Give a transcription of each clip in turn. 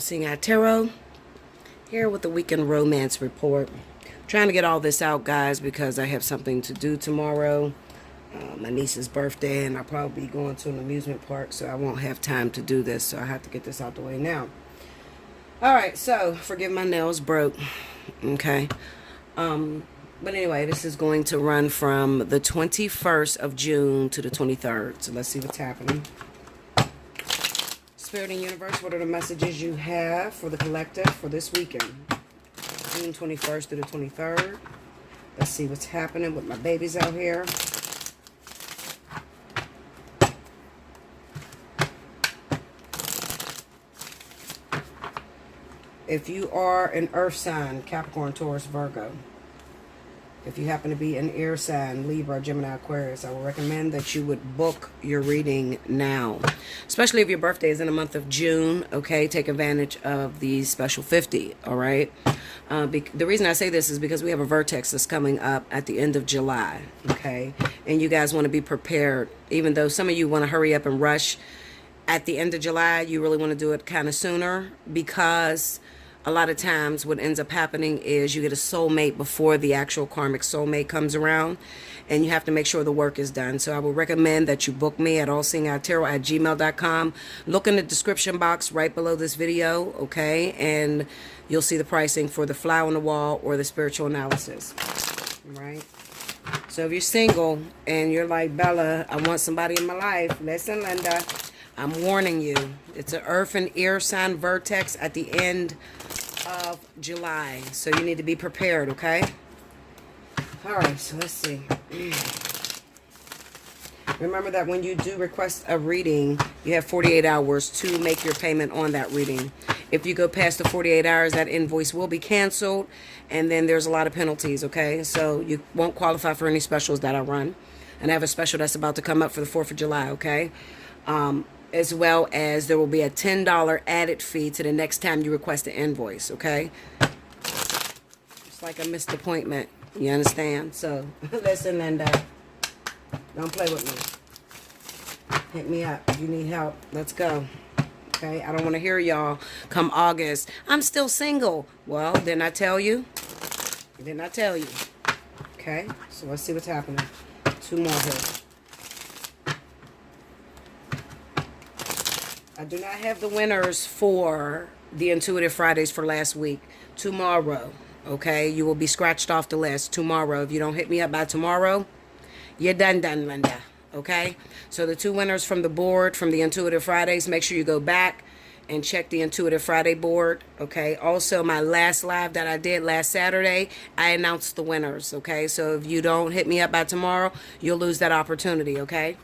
Allseeingeyetarot here with the weekend romance report. Trying to get all this out, guys, because I have something to do tomorrow. My niece's birthday, and I'll probably be going to an amusement park, so I won't have time to do this, so I have to get this out the way now. Alright, so forgive my nails, broke. Okay. But anyway, this is going to run from the 21st of June to the 23rd. So let's see what's happening. Spirit and Universe, what are the messages you have for the collective for this weekend? June 21st to the 23rd. Let's see what's happening with my babies out here. If you are an earth sign, Capricorn, Taurus, Virgo. If you happen to be an air sign, Libra, Gemini, Aquarius, I would recommend that you would book your reading now. Especially if your birthday is in the month of June, okay? Take advantage of the special 50, all right? The reason I say this is because we have a vertex that's coming up at the end of July, okay? And you guys want to be prepared. Even though some of you want to hurry up and rush at the end of July, you really want to do it kind of sooner, because a lot of times what ends up happening is you get a soulmate before the actual karmic soulmate comes around, and you have to make sure the work is done. So I would recommend that you book me at allseeingeyetarot@gmail.com. Look in the description box right below this video, okay? And you'll see the pricing for the fly on the wall or the spiritual analysis, right? So if you're single and you're like, Bella, I want somebody in my life, listen, Linda, I'm warning you. It's an earth and air sign vertex at the end of July. So you need to be prepared, okay? Alright, so let's see. Remember that when you do request a reading, you have 48 hours to make your payment on that reading. If you go past the 48 hours, that invoice will be canceled, and then there's a lot of penalties, okay? So you won't qualify for any specials that I run. And I have a special that's about to come up for the 4th of July, okay? As well as there will be a $10 added fee to the next time you request an invoice, okay? It's like a missed appointment, you understand? So, listen, Linda, don't play with me. Hit me up if you need help. Let's go, okay? I don't want to hear y'all come August, I'm still single. Well, didn't I tell you? Didn't I tell you? Okay, so let's see what's happening. 2 more here. I do not have the winners for the Intuitive Fridays for last week. Tomorrow, okay? You will be scratched off the list tomorrow. If you don't hit me up by tomorrow, you're done, Linda, okay? So the 2 winners from the board from the Intuitive Fridays, make sure you go back and check the Intuitive Friday board, okay? Also, my last live that I did last Saturday, I announced the winners, okay? So if you don't hit me up by tomorrow, you'll lose that opportunity, okay?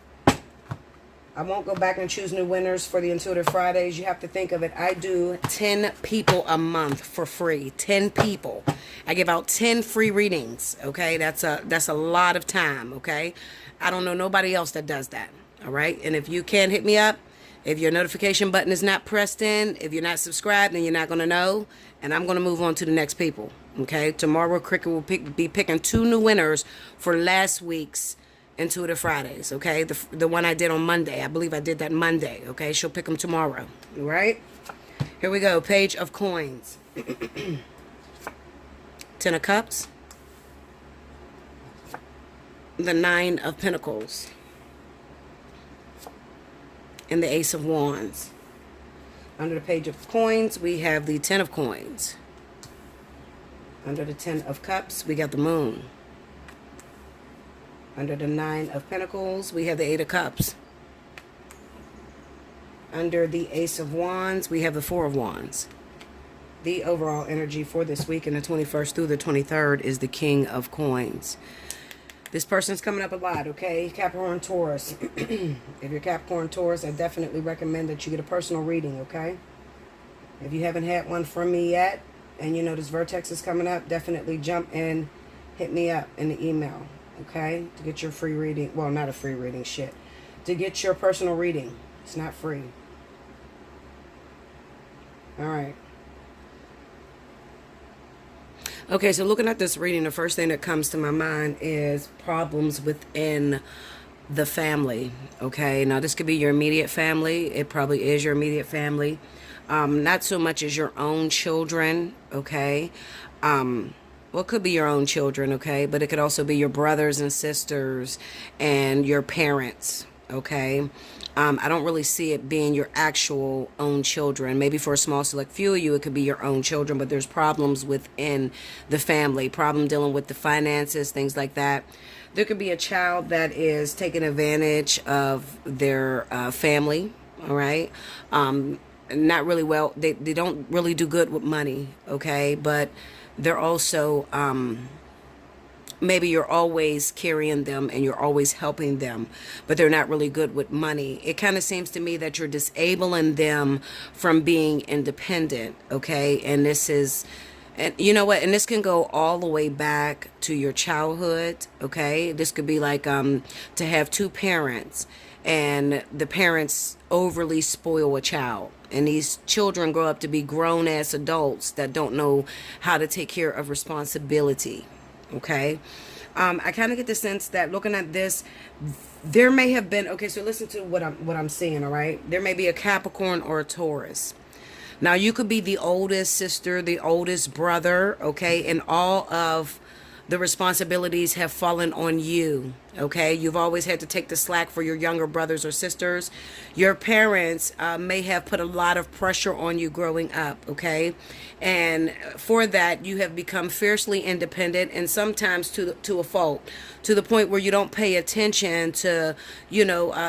I won't go back and choose new winners for the Intuitive Fridays. You have to think of it. I do 10 people a month for free. 10 people. I give out 10 free readings, okay? That's a lot of time, okay? I don't know nobody else that does that, all right? And if you can't hit me up, if your notification button is not pressed in, if you're not subscribed, then you're not going to know, and I'm going to move on to the next people, okay? Tomorrow, Cricket will be picking 2 new winners for last week's Intuitive Fridays, okay? The one I did on Monday. I believe I did that Monday, okay? She'll pick them tomorrow, all right? Here we go. Page of Coins. 10 of Cups. The 9 of Pentacles. And the Ace of Wands. Under the Page of Coins, we have the 10 of Coins. Under the 10 of Cups, we got the Moon. Under the 9 of Pentacles, we have the 8 of Cups. Under the Ace of Wands, we have the 4 of Wands. The overall energy for this week, in the 21st through the 23rd, is the King of Coins. This person's coming up a lot, okay? Capricorn, Taurus. If you're Capricorn, Taurus, I definitely recommend that you get a personal reading, okay? If you haven't had one from me yet, and you know this vertex is coming up, definitely jump in, hit me up in the email. Okay, to get your free reading. Well, not a free reading, shit. To get your personal reading. It's not free. Alright. Okay, so looking at this reading, the first thing that comes to my mind is problems within the family. Okay, now this could be your immediate family. It probably is your immediate family. not so much as your own children, okay? Well, it could be your own children, okay? But it could also be your brothers and sisters and your parents, okay? I don't really see it being your actual own children. Maybe for a small select few of you, it could be your own children, but there's problems within the family, problem dealing with the finances, things like that. There could be a child that is taking advantage of their family, all right? Not really well. They don't really do good with money, okay? But they're also, maybe you're always carrying them and you're always helping them, but they're not really good with money. It kind of seems to me that you're disabling them from being independent, okay? And this is, and you know what? And this can go all the way back to your childhood, okay? This could be like to have two parents and the parents overly spoil a child. And these children grow up to be grown-ass adults that don't know how to take care of responsibility, okay? I kind of get the sense that looking at this, there may have been, okay, so listen to what I'm seeing, all right? There may be a Capricorn or a Taurus. Now, you could be the oldest sister, the oldest brother, okay? And all of the responsibilities have fallen on you, okay? You've always had to take the slack for your younger brothers or sisters. Your parents may have put a lot of pressure on you growing up, okay? And for that, you have become fiercely independent and sometimes to a fault, to the point where you don't pay attention to,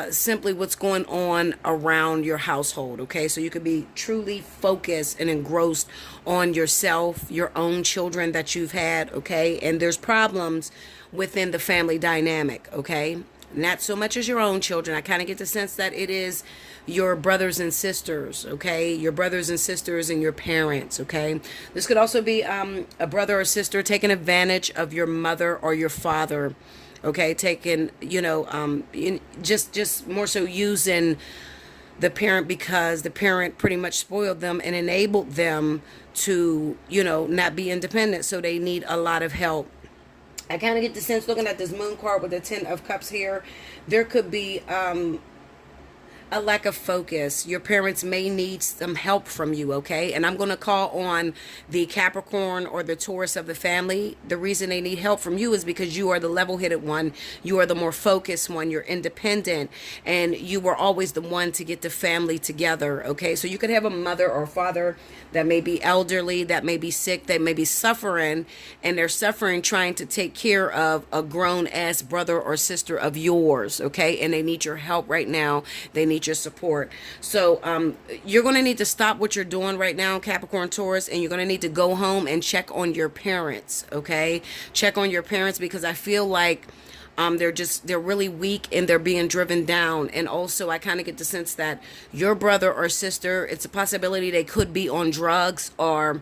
simply what's going on around your household, okay? So you could be truly focused and engrossed on yourself, your own children that you've had, okay? And there's problems within the family dynamic, okay? Not so much as your own children. I kind of get the sense that it is your brothers and sisters, okay? Your brothers and sisters and your parents, okay? This could also be a brother or sister taking advantage of your mother or your father, okay? Taking, just more so using the parent because the parent pretty much spoiled them and enabled them to, not be independent. So they need a lot of help. I kind of get the sense looking at this moon card with the 10 of cups here, there could be a lack of focus. Your parents may need some help from you, okay? And I'm going to call on the Capricorn or the Taurus of the family. The reason they need help from you is because you are the level-headed one. You are the more focused one. You're independent. And you were always the one to get the family together, okay? So you could have a mother or father that may be elderly, that may be sick, that may be suffering, and they're suffering trying to take care of a grown-ass brother or sister of yours, okay? And they need your help right now. They need your support. So you're going to need to stop what you're doing right now, Capricorn, Taurus, and you're going to need to go home and check on your parents, okay? Check on your parents because I feel like they're really weak and they're being driven down. And also I kind of get the sense that your brother or sister, it's a possibility they could be on drugs or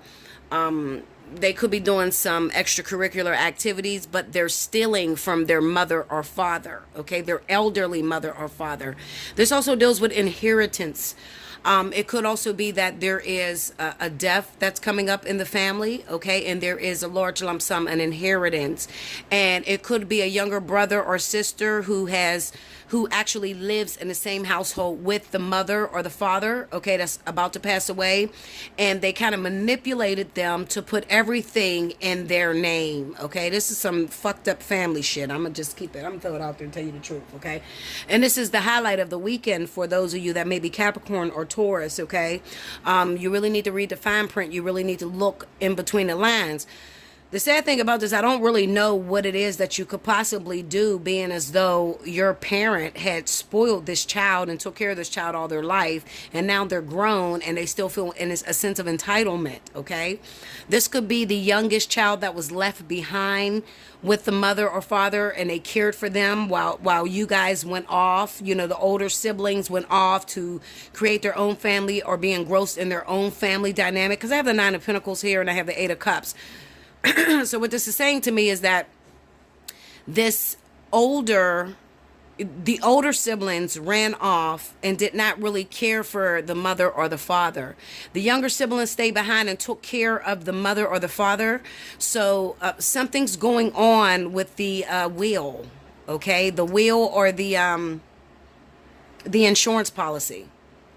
they could be doing some extracurricular activities, but they're stealing from their mother or father, okay? Their elderly mother or father. This also deals with inheritance. It could also be that there is a death that's coming up in the family, okay? And there is a large lump sum, an inheritance. And it could be a younger brother or sister who actually lives in the same household with the mother or the father, okay, that's about to pass away. And they kind of manipulated them to put everything in their name, okay? This is some fucked up family shit. I'm going to just keep it. I'm going to throw it out there and tell you the truth, okay? And this is the highlight of the weekend for those of you that may be Capricorn or Taurus, okay? You really need to read the fine print. You really need to look in between the lines. The sad thing about this, I don't really know what it is that you could possibly do, being as though your parent had spoiled this child and took care of this child all their life, and now they're grown and they still feel in a sense of entitlement, okay? This could be the youngest child that was left behind with the mother or father, and they cared for them while you guys went off. The older siblings went off to create their own family or be engrossed in their own family dynamic. Because I have the 9 of Pentacles here and I have the 8 of Cups. So what this is saying to me is that the older siblings ran off and did not really care for the mother or the father. The younger siblings stayed behind and took care of the mother or the father. So something's going on with the will, okay? The will or the insurance policy.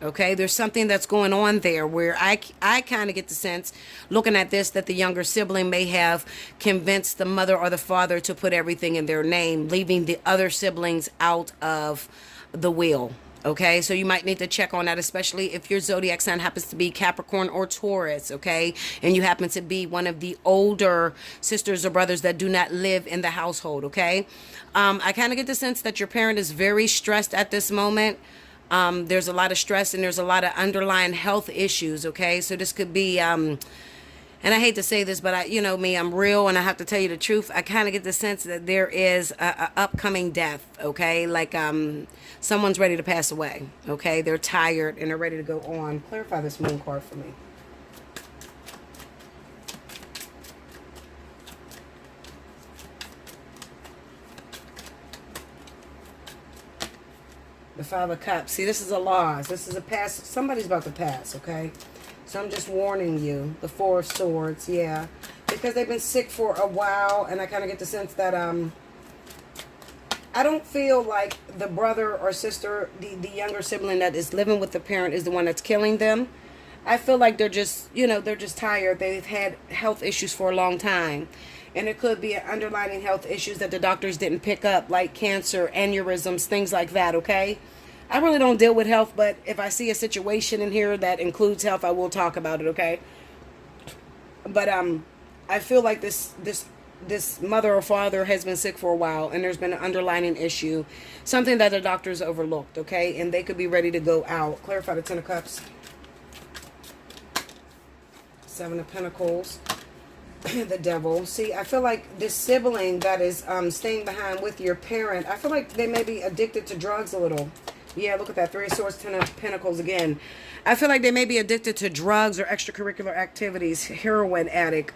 Okay, there's something that's going on there where I kind of get the sense, looking at this, that the younger sibling may have convinced the mother or the father to put everything in their name, leaving the other siblings out of the will. Okay, so you might need to check on that, especially if your zodiac sign happens to be Capricorn or Taurus, okay, and you happen to be one of the older sisters or brothers that do not live in the household, okay. I kind of get the sense that your parent is very stressed at this moment. There's a lot of stress and there's a lot of underlying health issues, okay? So this could be, and I hate to say this, but you know me, I'm real and I have to tell you the truth. I kind of get the sense that there is a upcoming death, okay? Like someone's ready to pass away, okay? They're tired and they're ready to go on. Clarify this moon card for me. The Five of Cups. See, this is a loss. This is a pass. Somebody's about to pass, okay? So I'm just warning you. The Four of Swords, yeah. Because they've been sick for a while, and I kind of get the sense that, I don't feel like the brother or sister, the younger sibling that is living with the parent is the one that's killing them. I feel like they're just, you know, they're just tired. They've had health issues for a long time. And it could be an underlying health issues that the doctors didn't pick up, like cancer, aneurysms, things like that, okay? I really don't deal with health, but if I see a situation in here that includes health, I will talk about it, okay? But I feel like this mother or father has been sick for a while, and there's been an underlying issue, something that the doctors overlooked, okay? And they could be ready to go out. Clarify the Ten of Cups. Seven of Pentacles. The Devil. See, I feel like this sibling that is staying behind with your parent, I feel like they may be addicted to drugs a little. Yeah, look at that. Three of Swords, Ten of Pentacles again. I feel like they may be addicted to drugs or extracurricular activities. Heroin addict.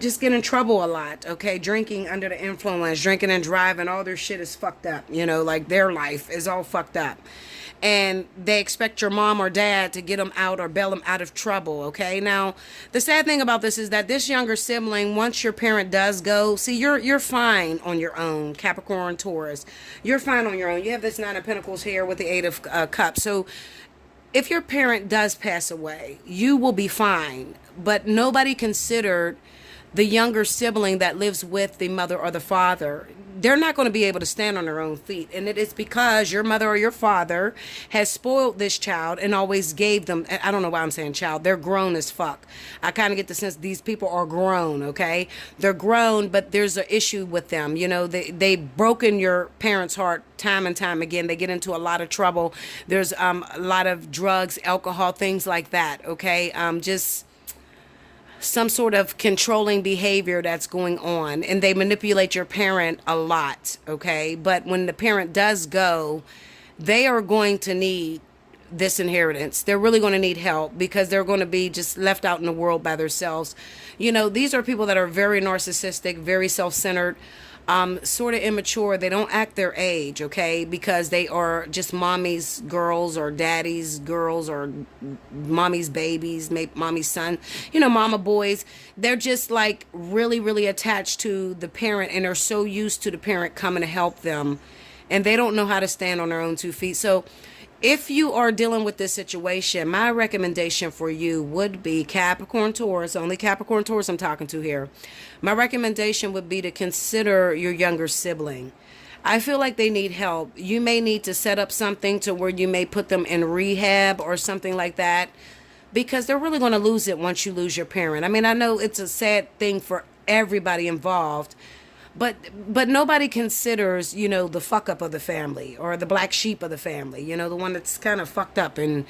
Just get in trouble a lot, okay? Drinking under the influence, drinking and driving, all their shit is fucked up. You know, like their life is all fucked up. And they expect your mom or dad to get them out or bail them out of trouble, okay? Now, the sad thing about this is that this younger sibling, once your parent does go, see, you're fine on your own, Capricorn, Taurus. You're fine on your own. You have this Nine of Pentacles here with the Eight of Cups. So if your parent does pass away, you will be fine. But nobody considered the younger sibling that lives with the mother or the father. They're not going to be able to stand on their own feet. And it is because your mother or your father has spoiled this child and always gave them, I don't know why I'm saying child, they're grown as fuck. I kind of get the sense these people are grown, okay? They're grown, but there's an issue with them. You know, they've broken your parents' heart time and time again. They get into a lot of trouble. There's a lot of drugs, alcohol, things like that, okay? Just some sort of controlling behavior that's going on, and they manipulate your parent a lot, okay? But when the parent does go, they are going to need this inheritance. They're really going to need help because they're going to be just left out in the world by themselves. You know, these are people that are very narcissistic, very self-centered, sort of immature. They don't act their age, okay? Because they are just mommy's girls or daddy's girls or mommy's babies, mommy's son, you know, mama boys. They're just like really, really attached to the parent, and are so used to the parent coming to help them, and they don't know how to stand on their own 2 feet. So if you are dealing with this situation, my recommendation for you would be Capricorn, Taurus, only Capricorn, Taurus I'm talking to here. My recommendation would be to consider your younger sibling. I feel like they need help. You may need to set up something to where you may put them in rehab or something like that, because they're really going to lose it once you lose your parent. I mean, I know it's a sad thing for everybody involved, but nobody considers, you know, the fuck up of the family or the black sheep of the family, you know, the one that's kind of fucked up and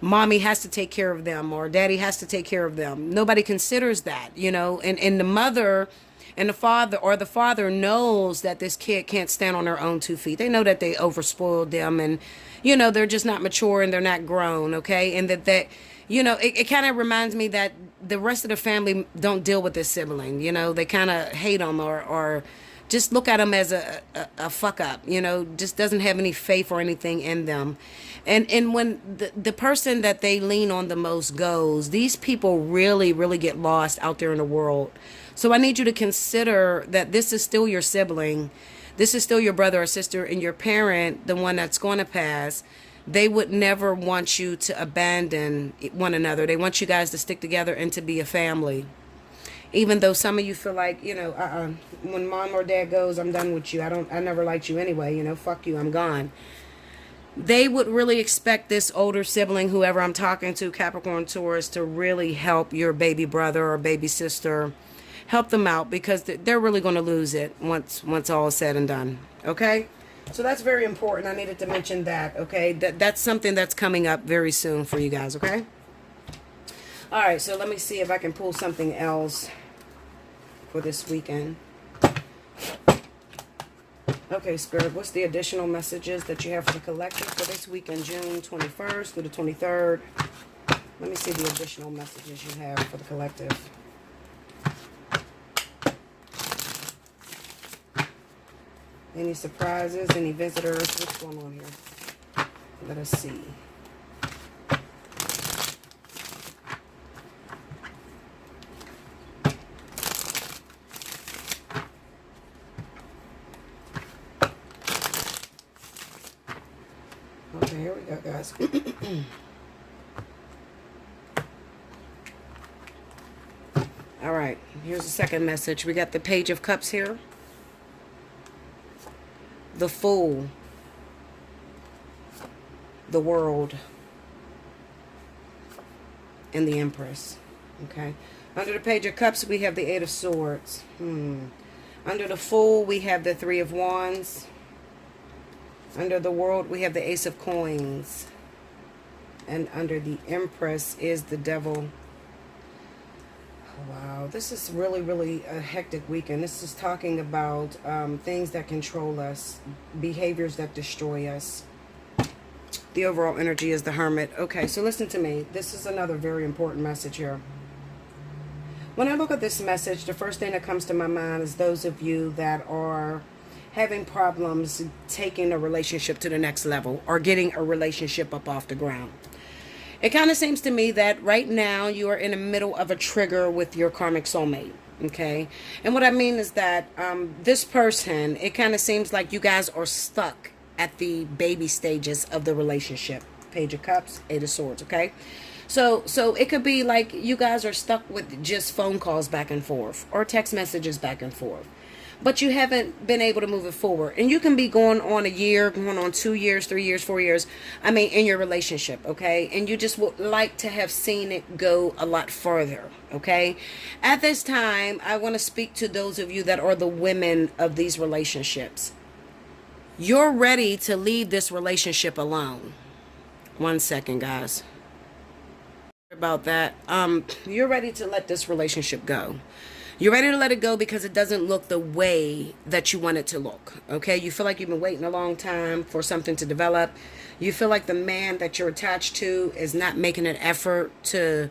mommy has to take care of them or daddy has to take care of them. Nobody considers that, you know, and the mother and the father knows that this kid can't stand on their own 2 feet. They know that they overspoiled them, and, you know, they're just not mature and they're not grown, okay? And that you know, it kind of reminds me that the rest of the family don't deal with this sibling. You know, they kind of hate them or just look at them as a fuck up, you know, just doesn't have any faith or anything in them. And when the person that they lean on the most goes, these people really, really get lost out there in the world. So I need you to consider that this is still your sibling. This is still your brother or sister, and your parent, the one that's going to pass. They would never want you to abandon one another. They want you guys to stick together and to be a family. Even though some of you feel like, when mom or dad goes, I'm done with you. I never liked you anyway, fuck you, I'm gone. They would really expect this older sibling, whoever I'm talking to, Capricorn, Taurus, to really help your baby brother or baby sister. Help them out, because they're really going to lose it once all is said and done. Okay? So that's very important. I needed to mention that. Okay? That's something that's coming up very soon for you guys. Okay? All right. So let me see if I can pull something else for this weekend. Okay, Spirit, what's the additional messages that you have for the collective for this weekend, June 21st through the 23rd? Let me see the additional messages you have for the collective. Any surprises? Any visitors? What's going on here? Let us see. Okay, here we go, guys. All right, here's the second message. We got the Page of Cups here. The Fool. The World. And the Empress. Okay. Under the Page of Cups, we have the Eight of Swords. Under the Fool, we have the Three of Wands. Under the World, we have the Ace of Coins. And under the Empress is the Devil. Wow, this is really, really a hectic weekend. This is talking about things that control us, behaviors that destroy us. The overall energy is the Hermit. Okay, so listen to me. This is another very important message here. When I look at this message, the first thing that comes to my mind is those of you that are having problems taking a relationship to the next level or getting a relationship up off the ground. It kind of seems to me that right now you are in the middle of a trigger with your karmic soulmate, okay? And what I mean is that this person, it kind of seems like you guys are stuck at the baby stages of the relationship. Page of Cups, Eight of Swords, okay? So it could be like you guys are stuck with just phone calls back and forth or text messages back and forth. But you haven't been able to move it forward. And you can be going on a year, going on 2 years, 3 years, 4 years. I mean, in your relationship, okay? And you just would like to have seen it go a lot further, okay? At this time, I want to speak to those of you that are the women of these relationships. You're ready to leave this relationship alone. 1 second, guys. About that. You're ready to let this relationship go. You're ready to let it go because it doesn't look the way that you want it to look, okay? You feel like you've been waiting a long time for something to develop. You feel like the man that you're attached to is not making an effort to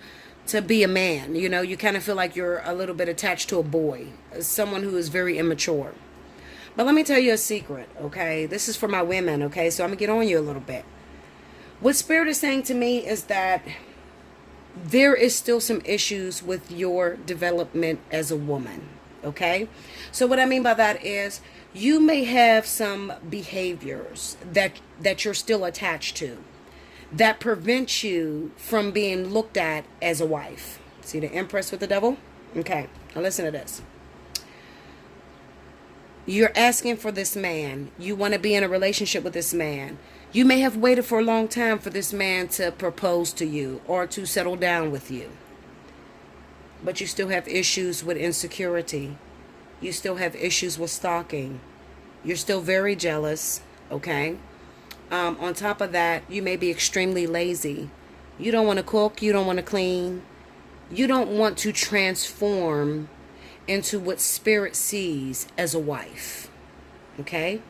be a man. You know, you kind of feel like you're a little bit attached to a boy, someone who is very immature. But let me tell you a secret, okay? This is for my women, okay? So I'm going to get on you a little bit. What Spirit is saying to me is that there is still some issues with your development as a woman, okay? So what I mean by that is you may have some behaviors that you're still attached to that prevent you from being looked at as a wife. See the Empress with the Devil? Okay, now listen to this. You're asking for this man. You want to be in a relationship with this man. You may have waited for a long time for this man to propose to you or to settle down with you. But you still have issues with insecurity. You still have issues with stalking. You're still very jealous, okay? On top of that, you may be extremely lazy. You don't want to cook. You don't want to clean. You don't want to transform into what Spirit sees as a wife, okay?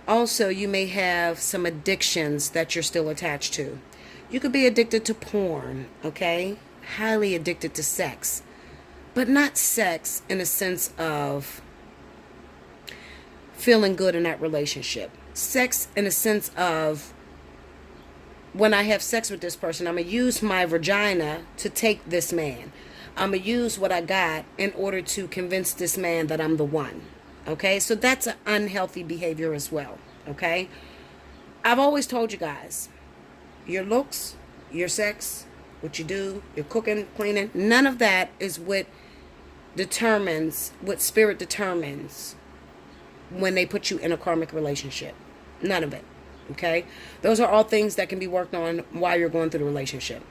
Also, you may have some addictions that you're still attached to. You could be addicted to porn, okay? Highly addicted to sex. But not sex in a sense of feeling good in that relationship. Sex in a sense of, when I have sex with this person, I'm going to use my vagina to take this man. I'm going to use what I got in order to convince this man that I'm the one. Okay, so that's an unhealthy behavior as well, okay? I've always told you guys, your looks, your sex, what you do, your cooking, cleaning, none of that is what spirit determines when they put you in a karmic relationship. None of it. Okay? Those are all things that can be worked on while you're going through the relationship.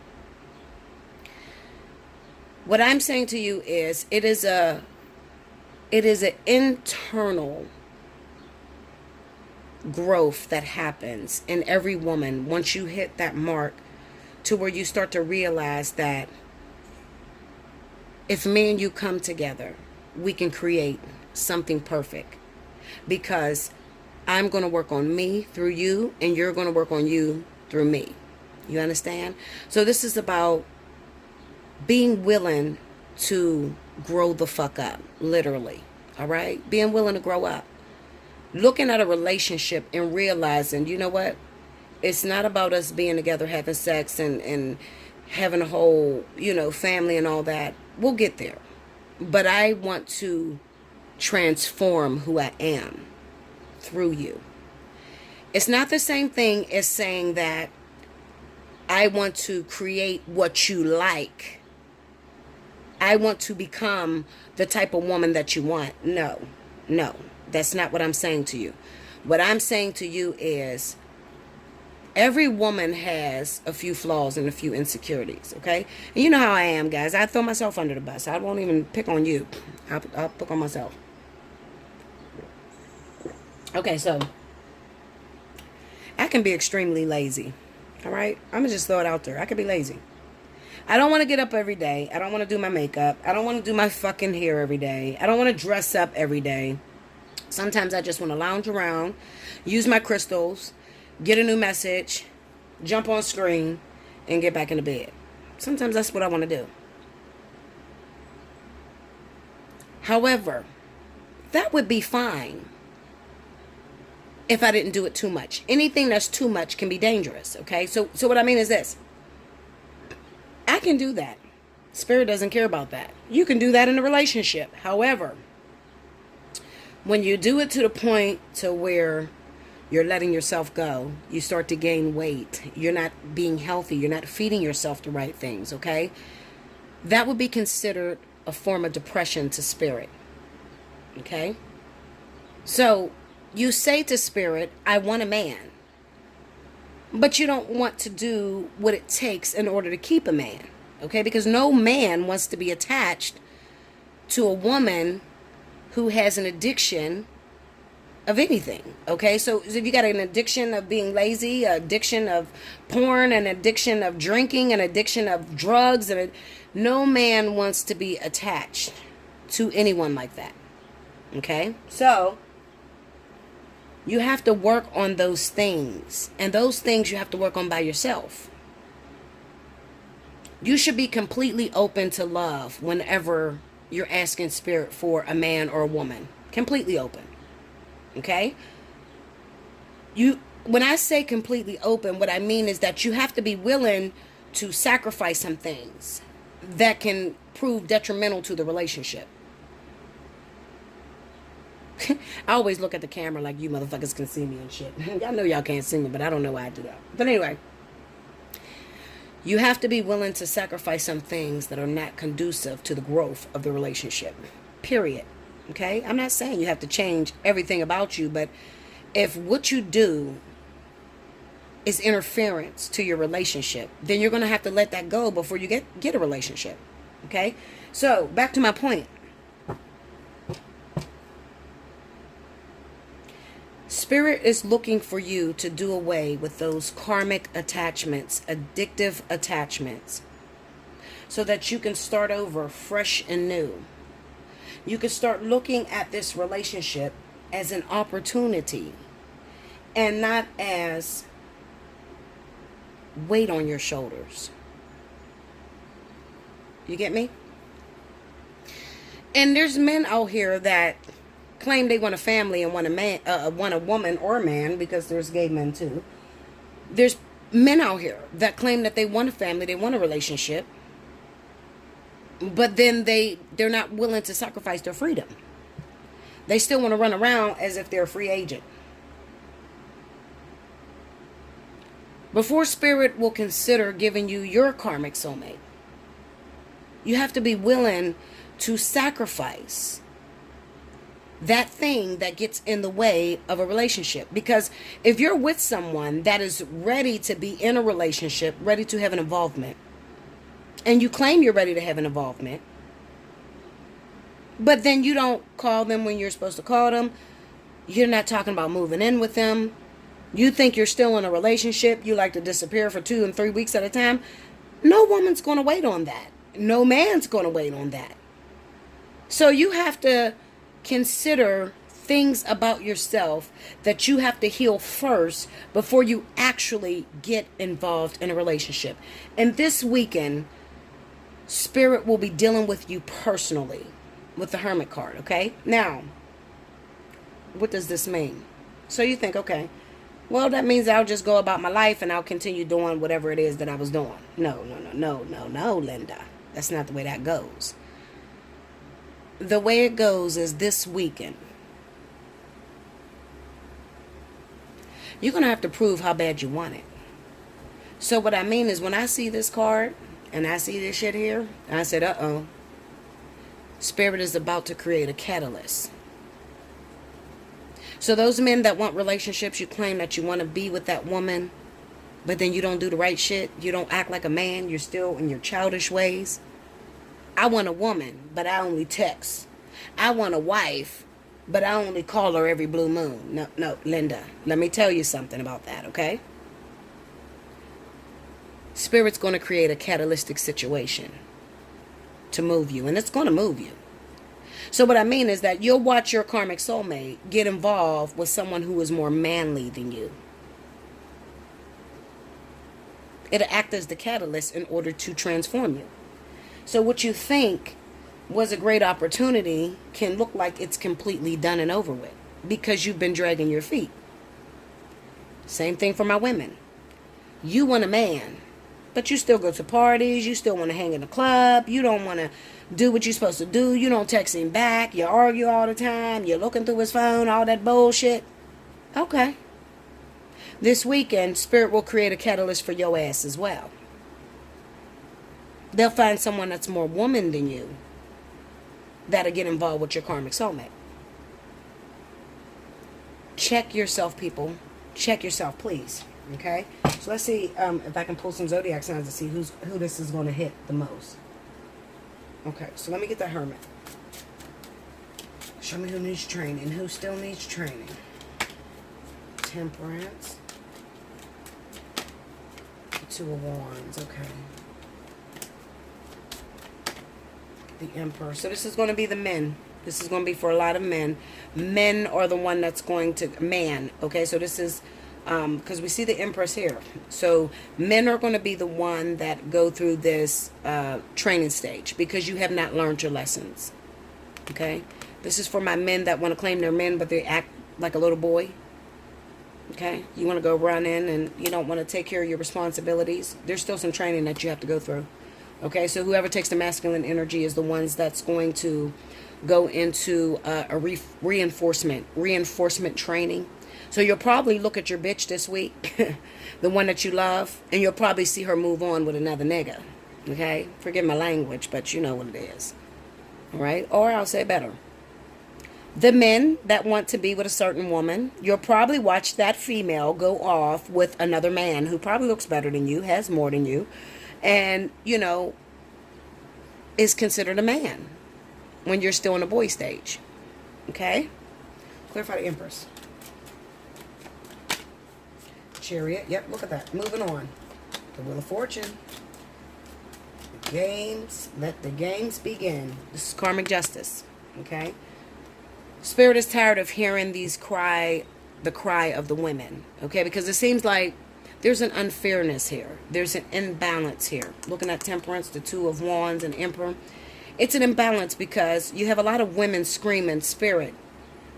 What I'm saying to you is it is an internal growth that happens in every woman once you hit that mark, to where you start to realize that if me and you come together, we can create something perfect, because I'm going to work on me through you, and you're going to work on you through me. You understand? So this is about being willing to grow the fuck up, literally. All right? Being willing to grow up. Looking at a relationship and realizing, you know what? It's not about us being together, having sex, and having a whole, family and all that. We'll get there. But I want to transform who I am through you. It's not the same thing as saying that I want to create what you like. I want to become the type of woman that you want. No, that's not what I'm saying to you. What I'm saying to you is every woman has a few flaws and a few insecurities, okay? And you know how I am, guys. I throw myself under the bus. I won't even pick on you. I'll pick on myself. Okay, so I can be extremely lazy, all right? I'm going to just throw it out there. I can be lazy. I don't want to get up every day. I don't want to do my makeup. I don't want to do my fucking hair every day. I don't want to dress up every day. Sometimes I just want to lounge around, use my crystals, get a new message, jump on screen, and get back into bed. Sometimes that's what I want to do. However, that would be fine if I didn't do it too much. Anything that's too much can be dangerous, okay? So what I mean is this. I can do that. Spirit doesn't care about that. You can do that in a relationship. However, when you do it to the point to where you're letting yourself go, you start to gain weight. You're not being healthy. You're not feeding yourself the right things, okay? That would be considered a form of depression to spirit, okay? So you say to spirit, I want a man. But you don't want to do what it takes in order to keep a man, okay? Because no man wants to be attached to a woman who has an addiction of anything, okay? So if you got an addiction of being lazy, an addiction of porn, an addiction of drinking, an addiction of drugs, no man wants to be attached to anyone like that, okay? So you have to work on those things, and those things you have to work on by yourself. You should be completely open to love whenever you're asking spirit for a man or a woman. Completely open. Okay? When I say completely open, what I mean is that you have to be willing to sacrifice some things that can prove detrimental to the relationship. I always look at the camera like you motherfuckers can see me and shit. Y'all know y'all can't see me, but I don't know why I do that. But anyway, you have to be willing to sacrifice some things that are not conducive to the growth of the relationship. Period. Okay? I'm not saying you have to change everything about you, but if what you do is interference to your relationship, then you're going to have to let that go before you get a relationship. Okay? So, back to my point. Spirit is looking for you to do away with those karmic attachments, addictive attachments, so that you can start over fresh and new. You can start looking at this relationship as an opportunity and not as weight on your shoulders. You get me? And there's men out here that claim they want a family and want a woman or a man, because there's gay men too. There's men out here that claim that they want a family, they want a relationship, but then they're not willing to sacrifice their freedom. They still want to run around as if they're a free agent. before Spirit will consider giving you your karmic soulmate. You have to be willing to sacrifice that thing that gets in the way of a relationship. Because if you're with someone that is ready to be in a relationship, ready to have an involvement, and you claim you're ready to have an involvement, but then you don't call them when you're supposed to call them, you're not talking about moving in with them, you think you're still in a relationship, you like to disappear for 2 and 3 weeks at a time, no woman's going to wait on that. No man's going to wait on that. So you have to consider things about yourself that you have to heal first before you actually get involved in a relationship. And this weekend, Spirit will be dealing with you personally with the Hermit card, okay? Now, what does this mean? So you think, okay, well, that means I'll just go about my life and I'll continue doing whatever it is that I was doing. No, Linda. That's not the way that goes. The way it goes is this weekend, you're going to have to prove how bad you want it. So what I mean is when I see this card and I see this shit here, I said, uh-oh. Spirit is about to create a catalyst. So those men that want relationships, you claim that you want to be with that woman, but then you don't do the right shit. You don't act like a man. You're still in your childish ways. I want a woman, but I only text. I want a wife, but I only call her every blue moon. No, Linda, let me tell you something about that, okay? Spirit's going to create a catalytic situation to move you, and it's going to move you. So what I mean is that you'll watch your karmic soulmate get involved with someone who is more manly than you. It'll act as the catalyst in order to transform you. So what you think was a great opportunity can look like it's completely done and over with because you've been dragging your feet. Same thing for my women. You want a man, but you still go to parties. You still want to hang in the club. You don't want to do what you're supposed to do. You don't text him back. You argue all the time. You're looking through his phone, all that bullshit. Okay. This weekend, Spirit will create a catalyst for your ass as well. They'll find someone that's more woman than you that'll get involved with your karmic soulmate. Check yourself, people. Check yourself, please. Okay? So let's see if I can pull some zodiac signs to see who this is going to hit the most. Okay, so let me get the Hermit. Show me who needs training. Who still needs training? Temperance. The Two of Wands. Okay. The Emperor. So this is going to be the men. This is going to be for a lot of men. Men are the one that's going to... Man. Okay, so this is... because we see the Empress here. So men are going to be the one that go through this training stage because you have not learned your lessons. Okay? This is for my men that want to claim they're men, but they act like a little boy. Okay? You want to go run in and you don't want to take care of your responsibilities. There's still some training that you have to go through. Okay? So whoever takes the masculine energy is the ones that's going to go into a reinforcement training. So you'll probably look at your bitch this week, the one that you love, and you'll probably see her move on with another nigga. Okay? Forgive my language, but you know what it is. All right? Or I'll say better. The men that want to be with a certain woman, you'll probably watch that female go off with another man who probably looks better than you, has more than you, and, you know, is considered a man when you're still in the boy stage. Okay? Clarify the Empress. Chariot. Yep, look at that. Moving on. The Wheel of Fortune. The games. Let the games begin. This is karmic justice. Okay? Spirit is tired of hearing the cry of the women. Okay? Because it seems like there's an unfairness here. There's an imbalance here. Looking at Temperance, the Two of Wands, and Emperor. It's an imbalance because you have a lot of women screaming, Spirit,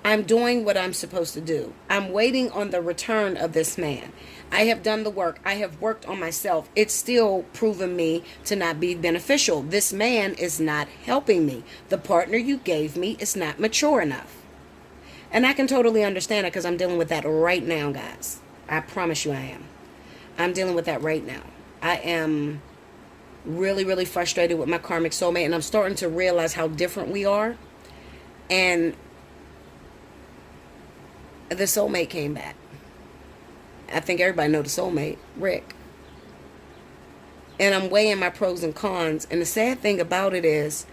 I'm doing what I'm supposed to do. I'm waiting on the return of this man. I have done the work. I have worked on myself. It's still proven me to not be beneficial. This man is not helping me. The partner you gave me is not mature enough. And I can totally understand it because I'm dealing with that right now, guys. I promise you I am. I'm dealing with that right now. I am really, really frustrated with my karmic soulmate, and I'm starting to realize how different we are. And the soulmate came back. I think everybody know the soulmate, Rick. And I'm weighing my pros and cons. And the sad thing about it is,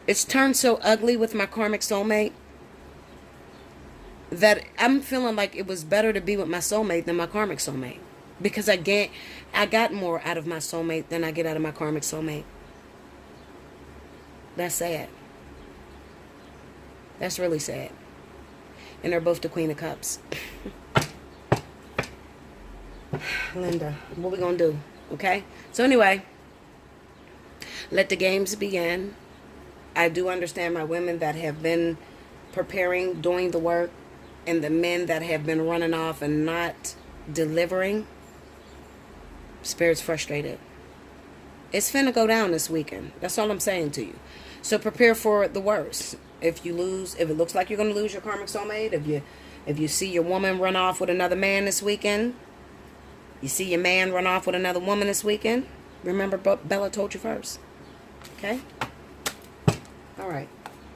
it's turned so ugly with my karmic soulmate that I'm feeling like it was better to be with my soulmate than my karmic soulmate. Because I got more out of my soulmate than I get out of my karmic soulmate. That's sad. That's really sad. And they're both the Queen of Cups. Linda, what we gonna do? Okay? So anyway, let the games begin. I do understand my women that have been preparing, doing the work, and the men that have been running off and not delivering. Spirit's frustrated. It's finna go down this weekend. That's all I'm saying to you. So prepare for the worst. If you lose, if it looks like you're going to lose your karmic soulmate, if you see your woman run off with another man this weekend, you see your man run off with another woman this weekend, remember Bella told you first. Okay? All right.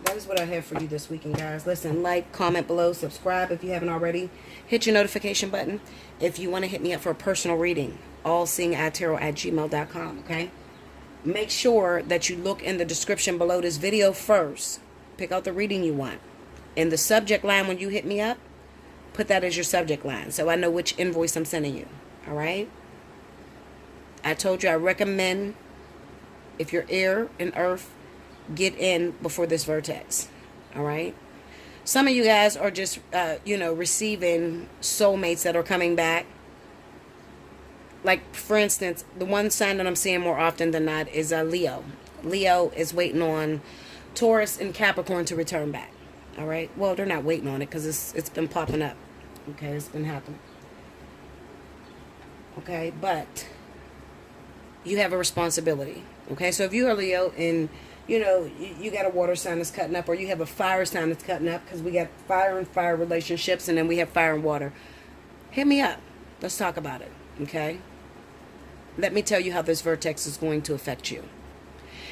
That is what I have for you this weekend, guys. Listen, like, comment below, subscribe if you haven't already. Hit your notification button. If you want to hit me up for a personal reading, allseeingeyetarot@gmail.com, okay? Make sure that you look in the description below this video first. Pick out the reading you want. In the subject line when you hit me up, put that as your subject line so I know which invoice I'm sending you, all right? I told you I recommend, if you're air and earth, get in before this vertex, all right? Some of you guys are just, receiving soulmates that are coming back. Like, for instance, the one sign that I'm seeing more often than not is Leo. Leo is waiting on Taurus and Capricorn to return back, all right? Well, they're not waiting on it because it's been popping up, okay? It's been happening, okay? But you have a responsibility, okay? So if you are Leo and you got a water sign that's cutting up, or you have a fire sign that's cutting up, because we got fire and fire relationships, and then we have fire and water. Hit me up. Let's talk about it, okay? Let me tell you how this vertex is going to affect you.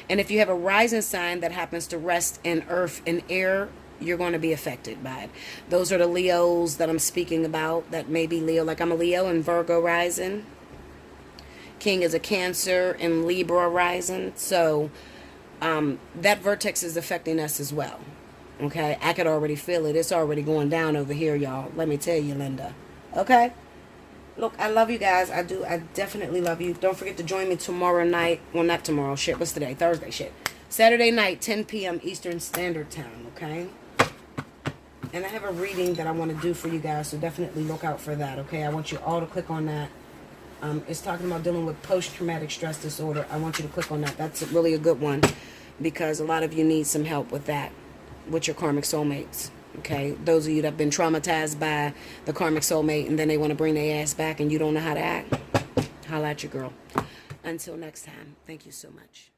And if you have a rising sign that happens to rest in earth and air, you're going to be affected by it. Those are the Leos that I'm speaking about, that may be Leo. Like, I'm a Leo and Virgo rising. King is a Cancer and Libra rising. So that vertex is affecting us as well. Okay? I could already feel it. It's already going down over here, y'all. Let me tell you, Linda. Okay? Look, I love you guys. I do. I definitely love you. Don't forget to join me tomorrow night. Well, not tomorrow. Shit, what's today? Thursday. Shit. Saturday night, 10 p.m. Eastern Standard Time. Okay? And I have a reading that I want to do for you guys. So definitely look out for that. Okay? I want you all to click on that. It's talking about dealing with post-traumatic stress disorder. I want you to click on that. That's really a good one, because a lot of you need some help with that, with your karmic soulmates. Okay, those of you that have been traumatized by the karmic soulmate and then they want to bring their ass back and you don't know how to act, holla at your girl. Until next time, thank you so much.